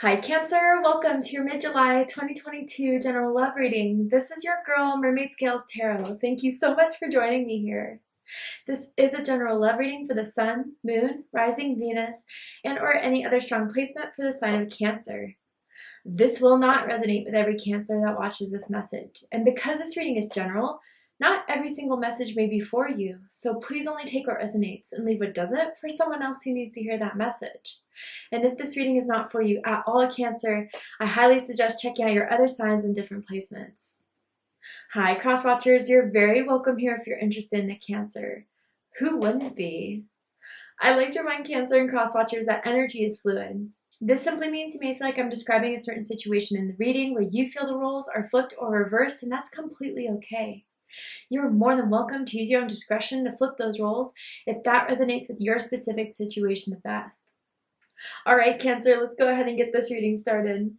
Hi Cancer, welcome to your mid-July 2022 general love reading. This is your girl Mermaid Scales Tarot. Thank you so much for joining me here. This is a general love reading for the Sun, Moon, Rising Venus, and or any other strong placement for the sign of Cancer. This will not resonate with every Cancer that watches this message. And because this reading is general, not every single message may be for you, so please only take what resonates and leave what doesn't for someone else who needs to hear that message. And if this reading is not for you at all, Cancer, I highly suggest checking out your other signs and different placements. Hi, Cross Watchers. You're very welcome here if you're interested in a Cancer. Who wouldn't be? I like to remind Cancer and Cross Watchers that energy is fluid. This simply means you may feel like I'm describing a certain situation in the reading where you feel the roles are flipped or reversed, and that's completely okay. You're more than welcome to use your own discretion to flip those roles if that resonates with your specific situation the best. All right, Cancer, let's go ahead and get this reading started.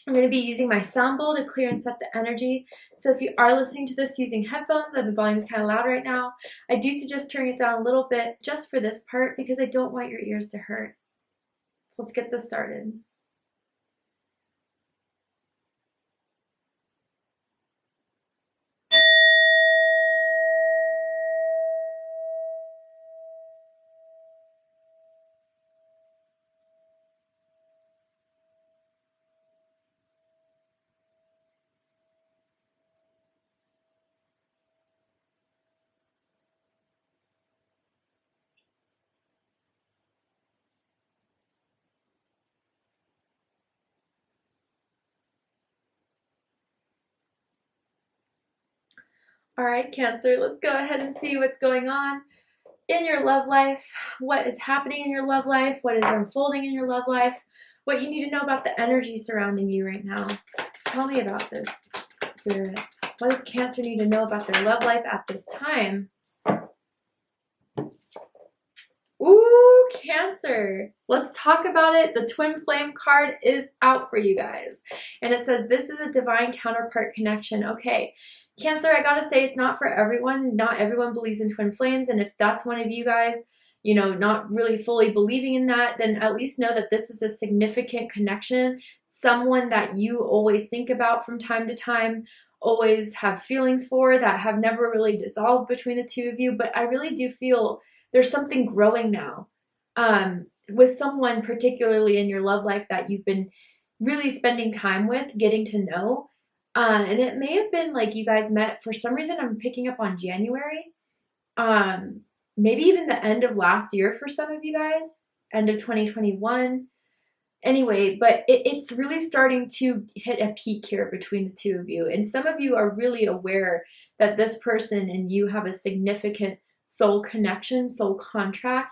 I'm going to be using my sound bowl to clear and set the energy. So if you are listening to this using headphones and the volume's kind of loud right now, I do suggest turning it down a little bit just for this part because I don't want your ears to hurt. So let's get this started. All right, Cancer, let's go ahead and see what's going on in your love life, what is happening in your love life, what is unfolding in your love life, what you need to know about the energy surrounding you right now. Tell me about this, Spirit. What does Cancer need to know about their love life at this time? Ooh, Cancer. Let's talk about it. The Twin Flame card is out for you guys. And it says, this is a divine counterpart connection. Okay, Cancer, I gotta say, it's not for everyone. Not everyone believes in twin flames. And if that's one of you guys, you know, not really fully believing in that, then at least know that this is a significant connection. Someone that you always think about from time to time, always have feelings for, that have never really dissolved between the two of you. But I really do feel there's something growing now with someone particularly in your love life that you've been really spending time with, getting to know. And it may have been like you guys met, for some reason I'm picking up on January, maybe even the end of last year for some of you guys, end of 2021. Anyway, but it's really starting to hit a peak here between the two of you. And some of you are really aware that this person and you have a significant soul connection, soul contract.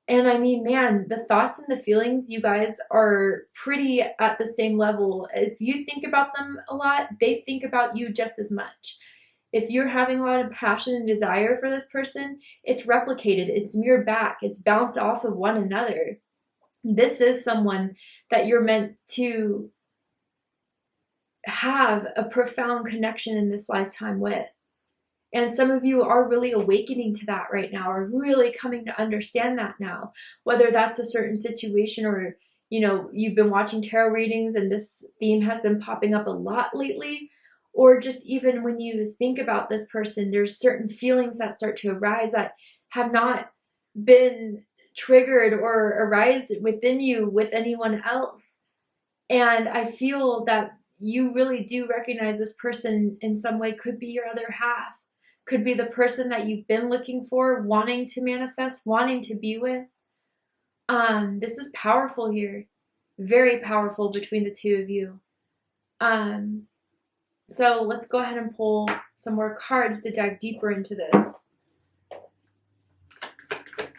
And I mean, man, the thoughts and the feelings, you guys are pretty at the same level. If you think about them a lot, they think about you just as much. If you're having a lot of passion and desire for this person, it's replicated, it's mirrored back, it's bounced off of one another. This is someone that you're meant to have a profound connection in this lifetime with. And some of you are really awakening to that right now, are really coming to understand that now, whether that's a certain situation or, you know, you've been watching tarot readings and this theme has been popping up a lot lately, or just even when you think about this person, there's certain feelings that start to arise that have not been triggered or arise within you with anyone else. And I feel that you really do recognize this person in some way could be your other half. Could be the person that you've been looking for, wanting to manifest, wanting to be with. This is powerful here. Very powerful between the two of you. So let's go ahead and pull some more cards to dive deeper into this.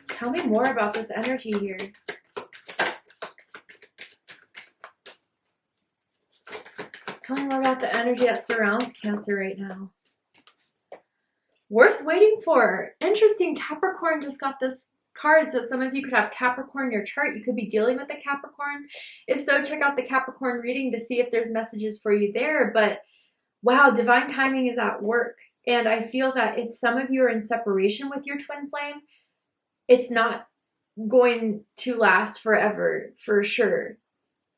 Tell me more about this energy here. Tell me more about the energy that surrounds Cancer right now. Worth waiting for. Interesting. Capricorn just got this card. So some of you could have Capricorn in your chart. You could be dealing with a Capricorn. If so, check out the Capricorn reading to see if there's messages for you there. But wow, divine timing is at work. And I feel that if some of you are in separation with your twin flame, it's not going to last forever, for sure.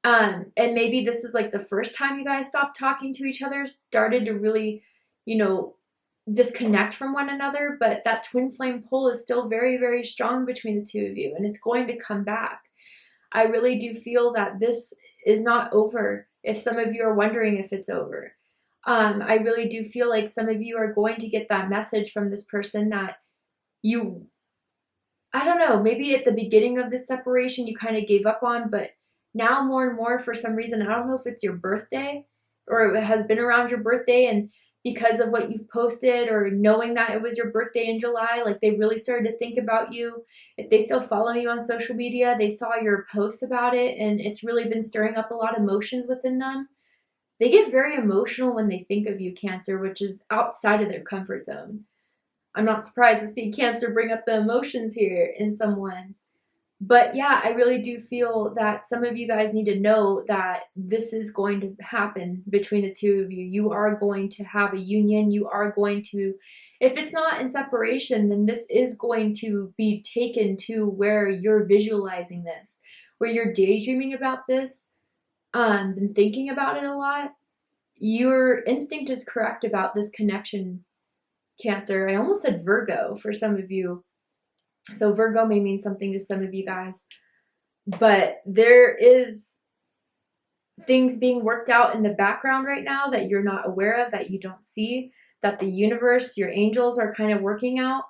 And maybe this is like the first time you guys stopped talking to each other, started to really, you know, disconnect from one another, but that twin flame pull is still very, very strong between the two of you, and it's going to come back. I really do feel that this is not over. If some of you are wondering if it's over, I really do feel like some of you are going to get that message from this person that you, I don't know, maybe at the beginning of this separation you kind of gave up on, but now more and more for some reason, I don't know if it's your birthday or it has been around your birthday, and because of what you've posted or knowing that it was your birthday in July, like they really started to think about you. If they still follow you on social media, they saw your posts about it, and it's really been stirring up a lot of emotions within them. They get very emotional when they think of you, Cancer, which is outside of their comfort zone. I'm not surprised to see Cancer bring up the emotions here in someone. But yeah, I really do feel that some of you guys need to know that this is going to happen between the two of you. You are going to have a union. You are going to, if it's not in separation, then this is going to be taken to where you're visualizing this, where you're daydreaming about this, and thinking about it a lot. Your instinct is correct about this connection, Cancer. I almost said Virgo for some of you. So Virgo may mean something to some of you guys, but there is things being worked out in the background right now that you're not aware of, that you don't see, that the universe, your angels are kind of working out.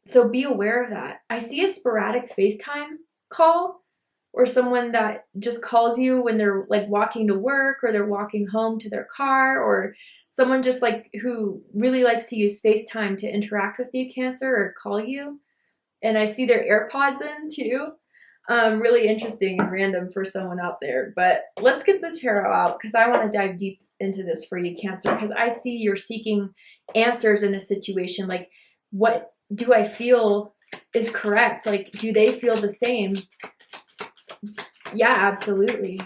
So be aware of that. I see a sporadic FaceTime call, or someone that just calls you when they're like walking to work or they're walking home to their car, or someone just like who really likes to use FaceTime to interact with you, Cancer, or call you. And I see their AirPods in too. Really interesting and random for someone out there. But let's get the tarot out because I want to dive deep into this for you, Cancer, because I see you're seeking answers in a situation. Like, what do I feel is correct? Like, do they feel the same? Yeah, absolutely.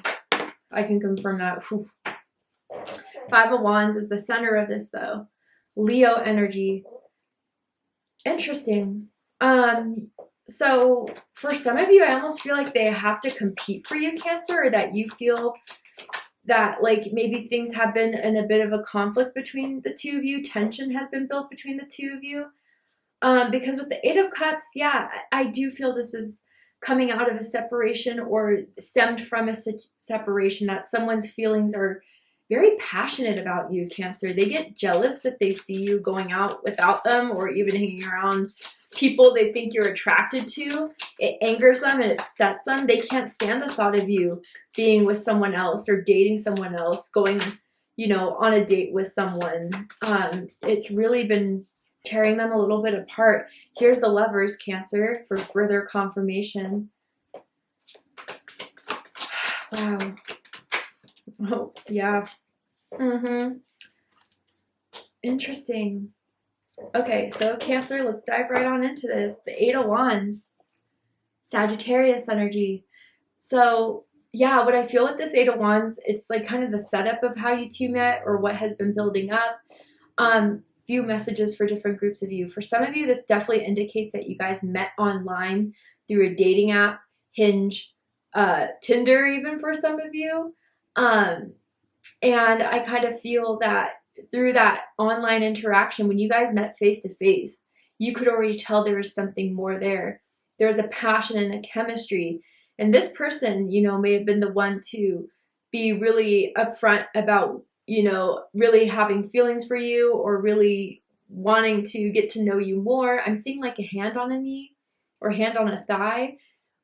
I can confirm that. Whew. Five of Wands is the center of this, though. Leo energy. Interesting. So for some of you, I almost feel like they have to compete for you, Cancer, or that you feel that like maybe things have been in a bit of a conflict between the two of you. Tension has been built between the two of you. Because with the Eight of Cups, yeah, I do feel this is coming out of a separation or stemmed from a separation, that someone's feelings are very passionate about you, Cancer. They get jealous if they see you going out without them or even hanging around people they think you're attracted to. It angers them and it upsets them. They can't stand the thought of you being with someone else or dating someone else, going, you know, on a date with someone. It's really been tearing them a little bit apart. Here's the Lovers, Cancer, for further confirmation. Wow. Oh, yeah. Interesting. Okay, so Cancer, let's dive right on into this. The Eight of Wands, Sagittarius energy. So yeah, what I feel with this Eight of Wands, it's like kind of the setup of how you two met or what has been building up. Few messages for different groups of you. For some of you, this definitely indicates that you guys met online through a dating app, Hinge, Tinder, even for some of you. And I kind of feel that through that online interaction, when you guys met face to face, you could already tell there was something more there. There was a passion and a chemistry. And this person, you know, may have been the one to be really upfront about, you know, really having feelings for you or really wanting to get to know you more. I'm seeing like a hand on a knee or hand on a thigh,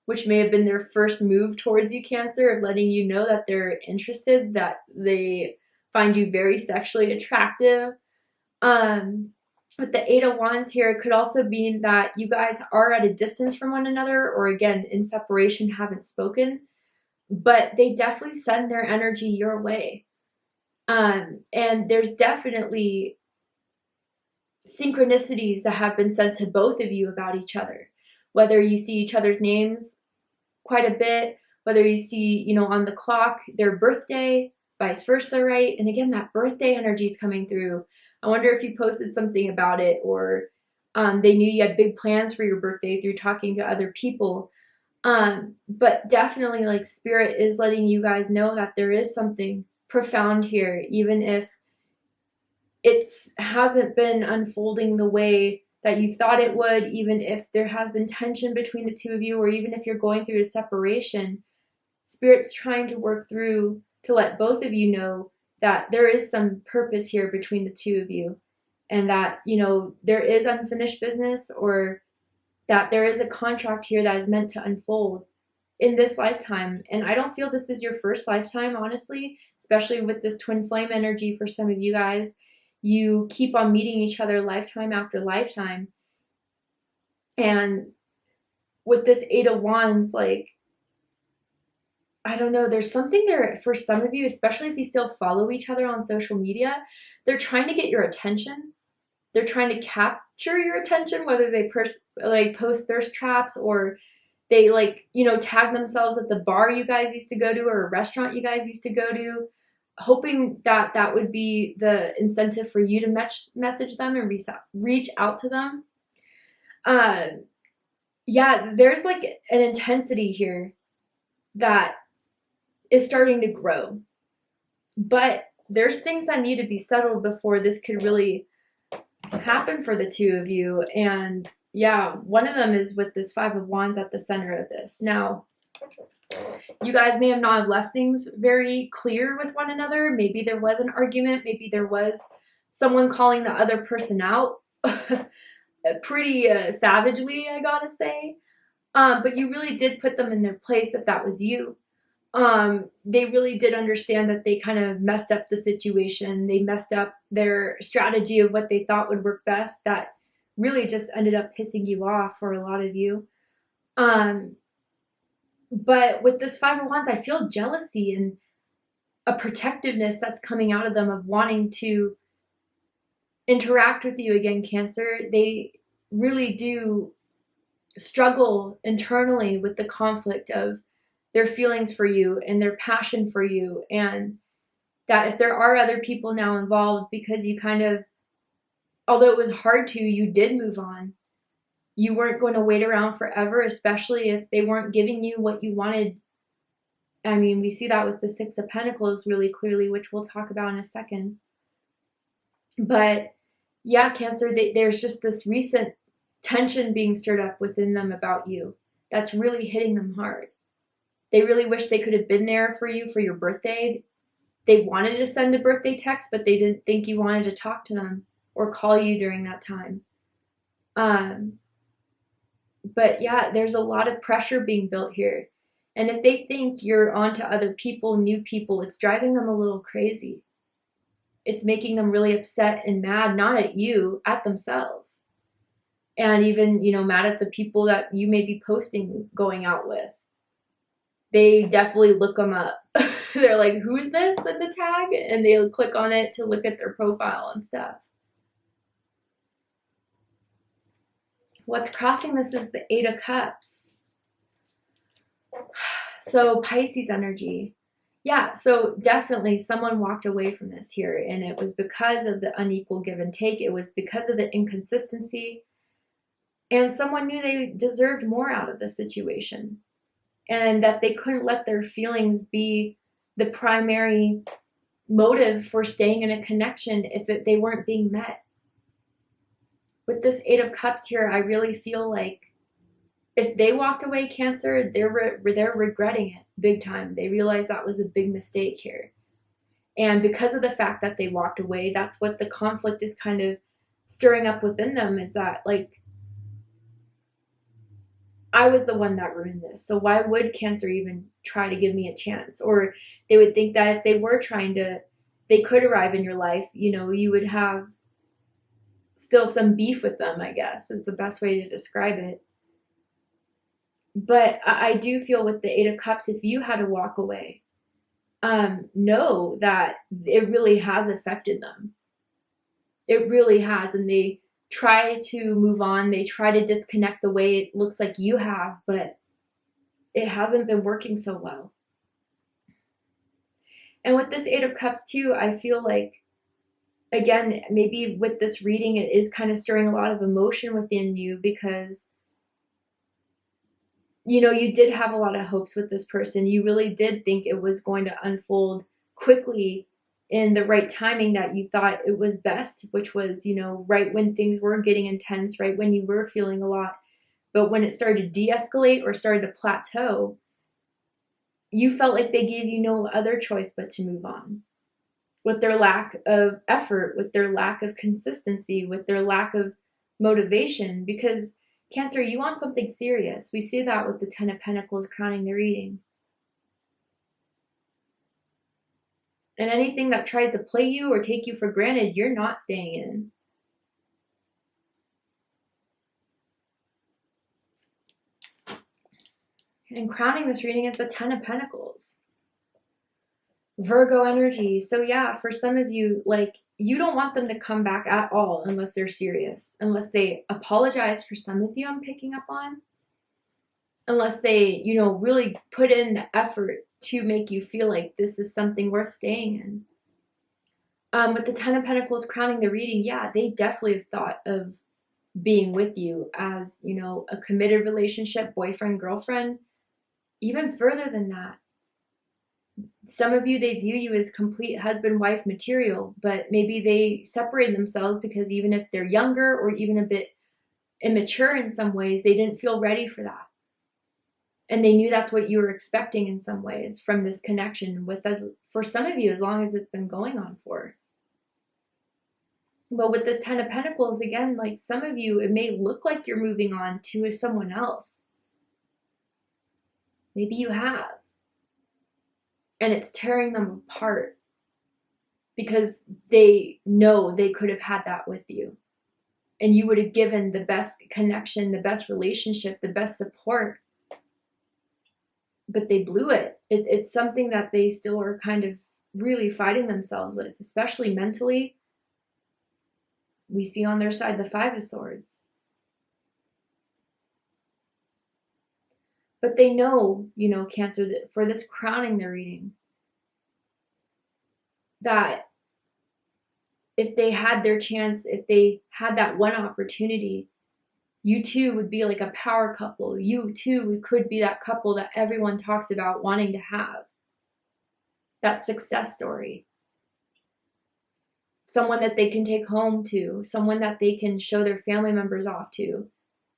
which may have been their first move towards you, Cancer, of letting you know that they're interested, that they find you very sexually attractive. With the Eight of Wands here, it could also mean that you guys are at a distance from one another, or again, in separation, haven't spoken, but they definitely send their energy your way. And there's definitely synchronicities that have been sent to both of you about each other, whether you see each other's names quite a bit, whether you see, you know, on the clock their birthday, vice versa, right? And again, that birthday energy is coming through. I wonder if you posted something about it, or they knew you had big plans for your birthday through talking to other people. But definitely, like, Spirit is letting you guys know that there is something profound here, even if it hasn't been unfolding the way that you thought it would, even if there has been tension between the two of you, or even if you're going through a separation. Spirit's trying to work through to let both of you know that there is some purpose here between the two of you, and that, you know, there is unfinished business, or that there is a contract here that is meant to unfold in this lifetime. And I don't feel this is your first lifetime, honestly, especially with this twin flame energy for some of you guys. You keep on meeting each other lifetime after lifetime. And with this Eight of Wands, like, I don't know, there's something there for some of you, especially if you still follow each other on social media. They're trying to get your attention. They're trying to capture your attention, whether they post thirst traps, or they, like, you know, tag themselves at the bar you guys used to go to, or a restaurant you guys used to go to, hoping that that would be the incentive for you to message them and reach out to them. Yeah, there's like an intensity here that is starting to grow. But there's things that need to be settled before this could really happen for the two of you. And yeah, one of them is with this Five of Wands at the center of this. Now, you guys may have not left things very clear with one another. Maybe there was an argument. Maybe there was someone calling the other person out pretty savagely, I gotta say. But you really did put them in their place if that was you. They really did understand that they kind of messed up the situation. They messed up their strategy of what they thought would work best. That really just ended up pissing you off for a lot of you. But with this Five of Wands, I feel jealousy and a protectiveness that's coming out of them, of wanting to interact with you again, Cancer. They really do struggle internally with the conflict of their feelings for you and their passion for you, and that if there are other people now involved, because you kind of, although it was hard to, you did move on. You weren't going to wait around forever, especially if they weren't giving you what you wanted. I mean, we see that with the Six of Pentacles really clearly, which we'll talk about in a second. But yeah, Cancer, there's just this recent tension being stirred up within them about you that's really hitting them hard. They really wish they could have been there for you for your birthday. They wanted to send a birthday text, but they didn't think you wanted to talk to them or call you during that time. But yeah, there's a lot of pressure being built here. And if they think you're onto other people, new people, it's driving them a little crazy. It's making them really upset and mad, not at you, at themselves. And even, you know, mad at the people that you may be posting going out with. They definitely look them up. They're like, who's this in the tag? And they'll click on it to look at their profile and stuff. What's crossing this is the Eight of Cups. So Pisces energy. Yeah, so definitely someone walked away from this here, and it was because of the unequal give and take. It was because of the inconsistency, and someone knew they deserved more out of the situation, and that they couldn't let their feelings be the primary motive for staying in a connection if they weren't being met. With this Eight of Cups here, I really feel like if they walked away, Cancer, they're regretting it big time. They realize that was a big mistake here. And because of the fact that they walked away, that's what the conflict is kind of stirring up within them, is that, like, I was the one that ruined this. So why would Cancer even try to give me a chance? Or they would think that if they were trying to, they could arrive in your life, you know, you would have still some beef with them, I guess, is the best way to describe it. But I do feel with the Eight of Cups, if you had to walk away, know that it really has affected them. It really has. And they try to move on. They try to disconnect the way it looks like you have, but it hasn't been working so well. And with this Eight of Cups too, I feel like, again, maybe with this reading, it is kind of stirring a lot of emotion within you, because you know, you did have a lot of hopes with this person. You really did think it was going to unfold quickly in the right timing that you thought it was best, which was, you know, right when things were getting intense, right when you were feeling a lot. But when it started to de-escalate or started to plateau, you felt like they gave you no other choice but to move on. With their lack of effort, with their lack of consistency, with their lack of motivation, because Cancer, you want something serious. We see that with the Ten of Pentacles crowning the reading. And anything that tries to play you or take you for granted, you're not staying in. And crowning this reading is the Ten of Pentacles. Virgo energy. So yeah, for some of you, like, you don't want them to come back at all unless they're serious, unless they apologize. For some of you, I'm picking up on, unless they, you know, really put in the effort to make you feel like this is something worth staying in. With the Ten of Pentacles crowning the reading, yeah, they definitely have thought of being with you as, you know, a committed relationship, boyfriend, girlfriend, even further than that. Some of you, they view you as complete husband-wife material, but maybe they separated themselves because even if they're younger or even a bit immature in some ways, they didn't feel ready for that. And they knew that's what you were expecting in some ways from this connection with us, for some of you, as long as it's been going on for. But with this Ten of Pentacles, again, like some of you, it may look like you're moving on to someone else. Maybe you have. And it's tearing them apart because they know they could have had that with you. And you would have given the best connection, the best relationship, the best support. But they blew it. It's something that they still are kind of really fighting themselves with, especially mentally. We see on their side the Five of Swords. But they know, you know, Cancer, that for this crowning the reading, that if they had their chance, if they had that one opportunity, you too would be like a power couple. You too could be that couple that everyone talks about wanting to have. That success story. Someone that they can take home to, someone that they can show their family members off to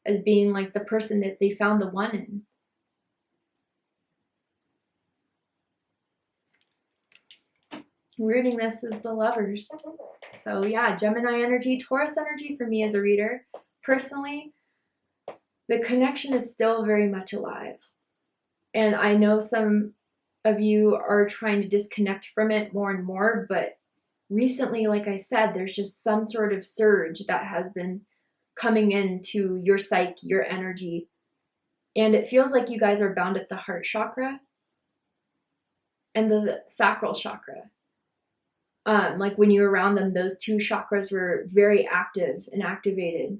as being like the person that they found the one in. Reading this is the Lovers. So yeah, Gemini energy, Taurus energy for me as a reader. Personally, the connection is still very much alive. And I know some of you are trying to disconnect from it more and more, but recently, like I said, there's just some sort of surge that has been coming into your psyche, your energy. And it feels like you guys are bound at the heart chakra and the sacral chakra. Like when you're around them, those two chakras were very active and activated,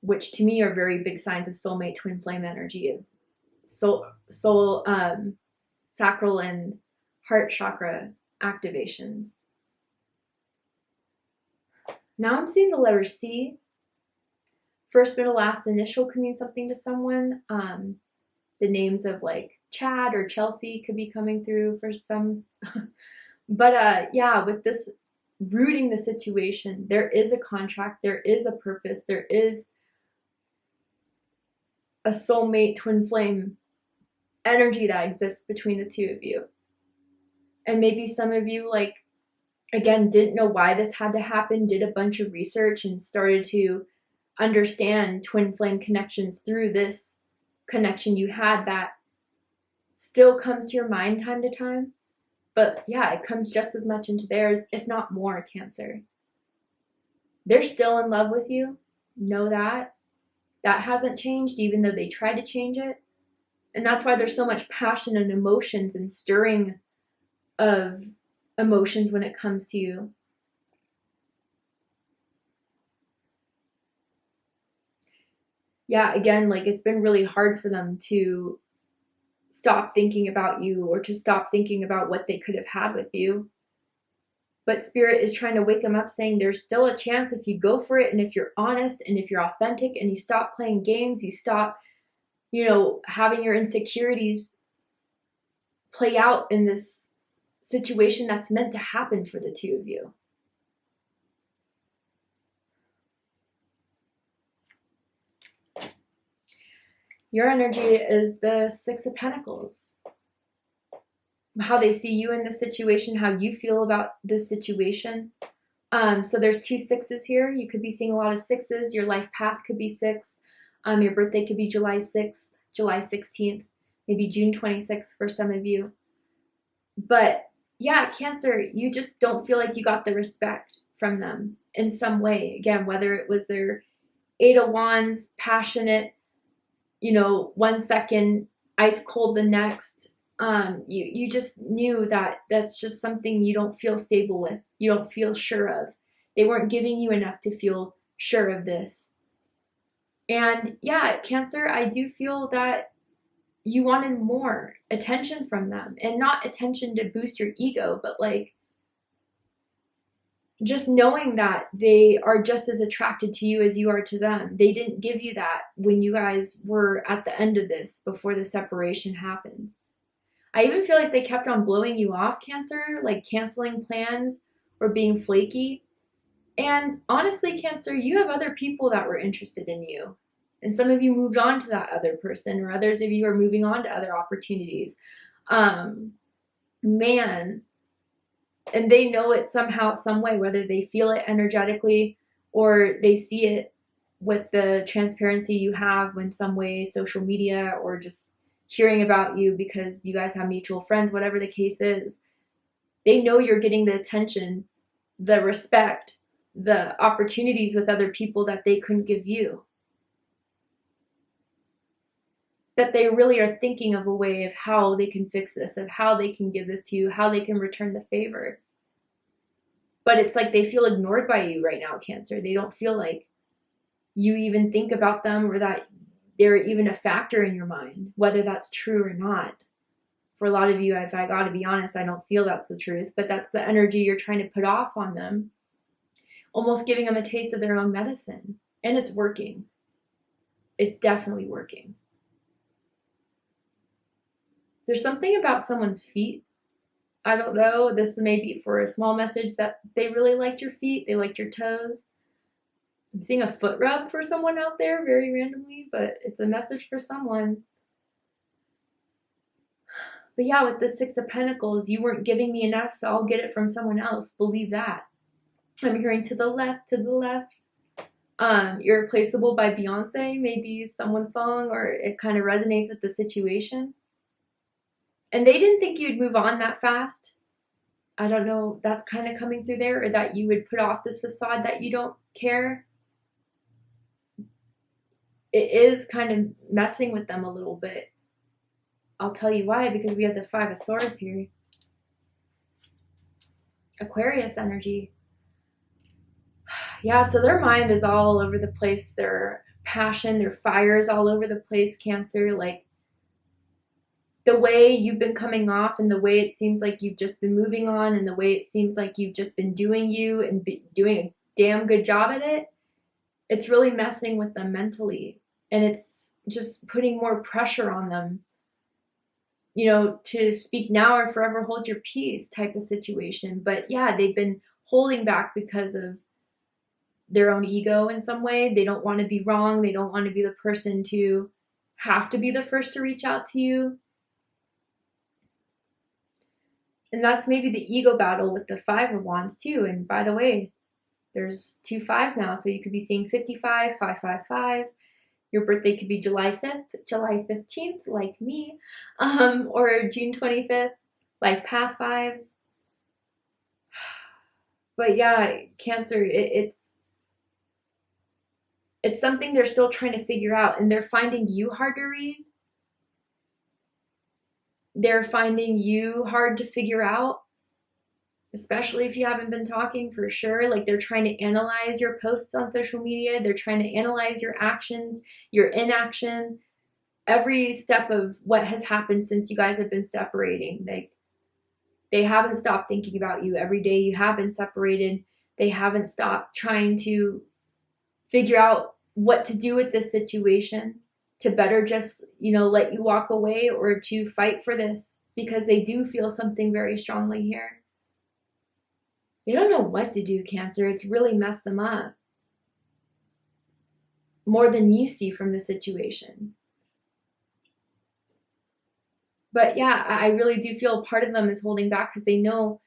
which to me are very big signs of soulmate twin flame energy, soul, sacral and heart chakra activations. Now I'm seeing the letter C. First, middle, last initial could mean something to someone. The names of like Chad or Chelsea could be coming through for some. But yeah, with this rooting the situation, there is a contract, there is a purpose, there is a soulmate twin flame energy that exists between the two of you. And maybe some of you, like, again, didn't know why this had to happen, did a bunch of research and started to understand twin flame connections through this connection you had that still comes to your mind time to time. But yeah, it comes just as much into theirs, if not more, Cancer. They're still in love with you. Know that. That hasn't changed, even though they try to change it. And that's why there's so much passion and emotions and stirring of emotions when it comes to you. Yeah, again, like it's been really hard for them to stop thinking about you or to stop thinking about what they could have had with you. But Spirit is trying to wake them up, saying there's still a chance if you go for it and if you're honest and if you're authentic and you stop playing games, you stop, you know, having your insecurities play out in this situation that's meant to happen for the two of you. Your energy is the Six of Pentacles. How they see you in this situation, how you feel about this situation. So there's 2 6s here. You could be seeing a lot of 6s. Your life path could be 6. Your birthday could be July 6th, July 16th, maybe June 26th for some of you. But yeah, Cancer, you just don't feel like you got the respect from them in some way. Again, whether it was their 8 of Wands, passionate, you know, 1 second, ice cold the next. You just knew that that's just something you don't feel stable with. You don't feel sure of. They weren't giving you enough to feel sure of this. And yeah, Cancer, I do feel that you wanted more attention from them, and not attention to boost your ego, but like just knowing that they are just as attracted to you as you are to them. They didn't give you that when you guys were at the end of this, before the separation happened. I even feel like they kept on blowing you off, Cancer, like canceling plans or being flaky. And honestly, Cancer, you have other people that were interested in you. And some of you moved on to that other person, or others of you are moving on to other opportunities. Man, and they know it somehow, some way, whether they feel it energetically or they see it with the transparency you have in some way, social media, or just hearing about you because you guys have mutual friends, whatever the case is. They know you're getting the attention, the respect, the opportunities with other people that they couldn't give you. That they really are thinking of a way of how they can fix this, of how they can give this to you, how they can return the favor. But it's like they feel ignored by you right now, Cancer. They don't feel like you even think about them, or that they're even a factor in your mind, whether that's true or not. For a lot of you, if I got to be honest, I don't feel that's the truth, but that's the energy you're trying to put off on them, almost giving them a taste of their own medicine. And it's working. It's definitely working. There's something about someone's feet. I don't know, this may be for a small message, that they really liked your feet, they liked your toes. I'm seeing a foot rub for someone out there, very randomly, but it's a message for someone. But yeah, with the Six of Pentacles, you weren't giving me enough, so I'll get it from someone else. Believe that. I'm hearing to the left, to the left. Irreplaceable by Beyonce, maybe someone's song, or it kind of resonates with the situation. And they didn't think you'd move on that fast. I don't know, that's kind of coming through there, or that you would put off this facade that you don't care. It is kind of messing with them a little bit. I'll tell you why, because we have the Five of Swords here. Aquarius energy. Yeah, so their mind is all over the place. Their passion, their fire is all over the place, Cancer. Like, the way you've been coming off, and the way it seems like you've just been moving on, and the way it seems like you've just been doing you and doing a damn good job at it, it's really messing with them mentally. And it's just putting more pressure on them, you know, to speak now or forever hold your peace type of situation. But yeah, they've been holding back because of their own ego in some way. They don't want to be wrong. They don't want to be the person to have to be the first to reach out to you. And that's maybe the ego battle with the Five of Wands too. And by the way, there's 2 5s now. So you could be seeing 55, 555. Your birthday could be July 5th, July 15th, like me, or June 25th, life path 5s. But yeah, Cancer, it's something they're still trying to figure out, and they're finding you hard to read. They're finding you hard to figure out, especially if you haven't been talking, for sure. Like, they're trying to analyze your posts on social media. They're trying to analyze your actions, your inaction, every step of what has happened since you guys have been separating. They haven't stopped thinking about you. Every day you have been separated, they haven't stopped trying to figure out what to do with this situation. to better just, let you walk away or to fight for this, because they do feel something very strongly here. They don't know what to do, Cancer. It's really messed them up. More than you see from the situation. But yeah, I really do feel part of them is holding back because they know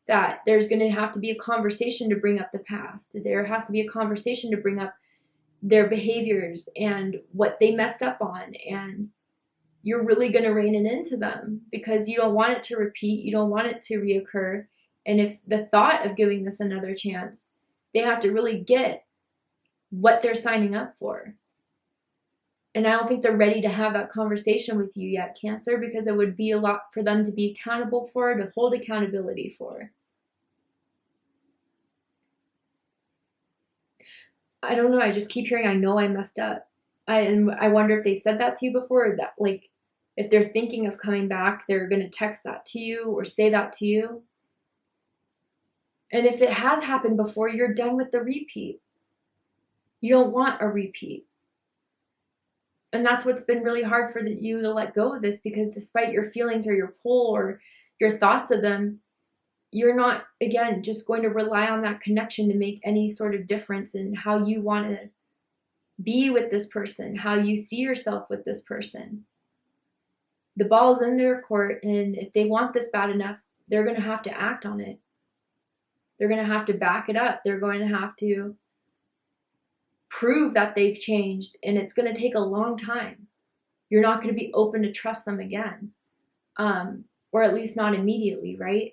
that there's going to have to be a conversation to bring up the past. There has to be a conversation to bring up their behaviors and what they messed up on. And you're really going to rein it into them because you don't want it to repeat. You don't want it to reoccur. And if the thought of giving this another chance, they have to really get what they're signing up for. And I don't think they're ready to have that conversation with you yet, Cancer, because it would be a lot for them to be accountable for, to hold accountability for. I don't know. I just keep hearing, I know I messed up. I wonder if they said that to you before, or that, like, if they're thinking of coming back, they're going to text that to you or say that to you. And if it has happened before, you're done with the repeat. You don't want a repeat. And that's what's been really hard for you to let go of this, because despite your feelings or your pull or your thoughts of them, you're not, again, just going to rely on that connection to make any sort of difference in how you want to be with this person, how you see yourself with this person. The ball's in their court, and if they want this bad enough, they're going to have to act on it. They're going to have to back it up. They're going to have to prove that they've changed, and it's going to take a long time. You're not going to be open to trust them again, or at least not immediately, right?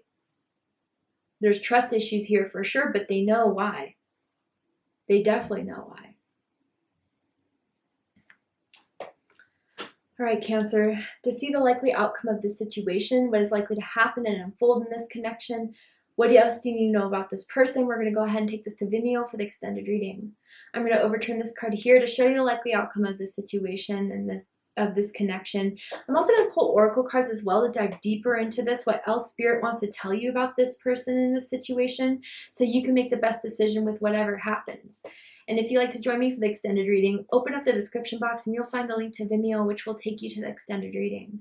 There's trust issues here for sure, but they know why. They definitely know why. All right, Cancer, to see the likely outcome of this situation, what is likely to happen and unfold in this connection, what else do you need to know about this person? We're going to go ahead and take this to Vimeo for the extended reading. I'm going to overturn this card here to show you the likely outcome of this situation and this connection. I'm also going to pull oracle cards as well to dive deeper into this, what else Spirit wants to tell you about this person in this situation, so you can make the best decision with whatever happens. And if you'd like to join me for the extended reading, open up the description box and you'll find the link to Vimeo, which will take you to the extended reading.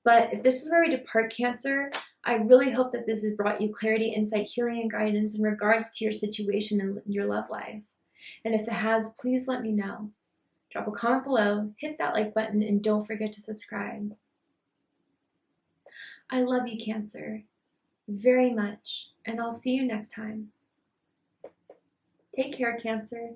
But if this is where we depart, Cancer, I really hope that this has brought you clarity, insight, healing, and guidance in regards to your situation and your love life. And if it has, please let me know. Drop a comment below, hit that like button, and don't forget to subscribe. I love you, Cancer, very much, and I'll see you next time. Take care, Cancer.